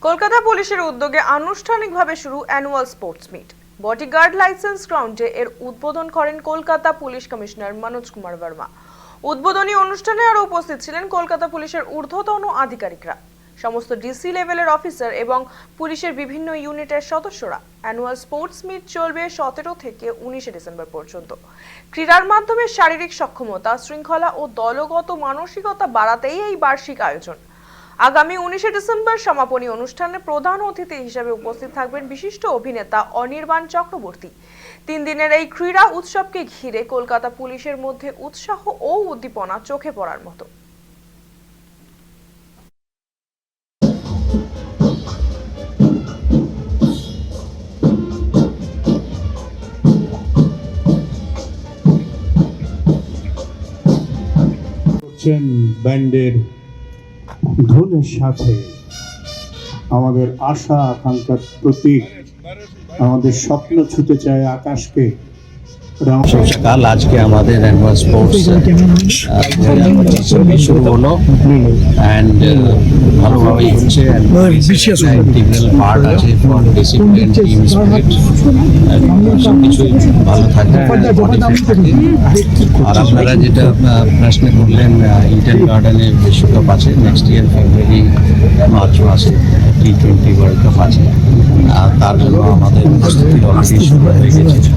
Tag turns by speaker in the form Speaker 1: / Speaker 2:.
Speaker 1: কলকাতা পুলিশের উদ্যোগে আনুষ্ঠানিকভাবে শুরু annual sports meet. Bodyguard Lines গ্রাউন্ডে এর উদ্বোধন করেন কলকাতা পুলিশ কমিশনার মনোজ কুমার বর্মা। উদ্বোধনী অনুষ্ঠানে আরও উপস্থিত ছিলেন কলকাতা পুলিশের ঊর্ধ্বতন আধিকারিকরা, সমস্ত ডিসি লেভেলের অফিসার এবং পুলিশের বিভিন্ন ইউনিটের সদস্যরা। অ্যানুয়াল স্পোর্টস মিট চলবে 17 থেকে 19 ডিসেম্বর পর্যন্ত। ক্রীড়ার মাধ্যমে শারীরিক সক্ষমতা, শৃঙ্খলা ও দলগত মানসিকতা বাড়াতেই এই বার্ষিক আয়োজন। আগামী 19 ডিসেম্বর সমাপনী অনুষ্ঠানে প্রধান অতিথি হিসেবে উপস্থিত থাকবেন বিশিষ্ট অভিনেতা অনির্বাণ চক্রবর্তী। 3 দিনের এই ক্রীড়া উৎসবকে ঘিরে কলকাতা পুলিশের মধ্যে উৎসাহ ও উদ্দীপনা চোখে পড়ার মতো।
Speaker 2: ব্যান্ডের ধুনের সাথে আমাদের আশা আকাঙ্ক্ষার প্রতীক, আমাদের স্বপ্ন ছুতে চায় আকাশকে।
Speaker 3: কাল আজকে আমাদের অ্যানুয়াল স্পোর্টস শুরু হলো অ্যান্ড ভালোভাবেই হচ্ছে। ইন্টিগ্রাল পার্ট আছে ফর ডিসিপ্লিন, টিম স্পিরিট, সব কিছুই ভালো থাকে, বডি ফিট থাকে। আর আপনারা যেটা প্রশ্ন করলেন, ইডেন গার্ডেনে বিশ্বকাপ আছে নেক্সট ইয়ার ফেব্রুয়ারি মার্চ মাসে, T20 ওয়ার্ল্ড কাপ আছে। তার জন্য আমাদের প্রস্তুতি অলরেডি শুরু হয়ে গেছে।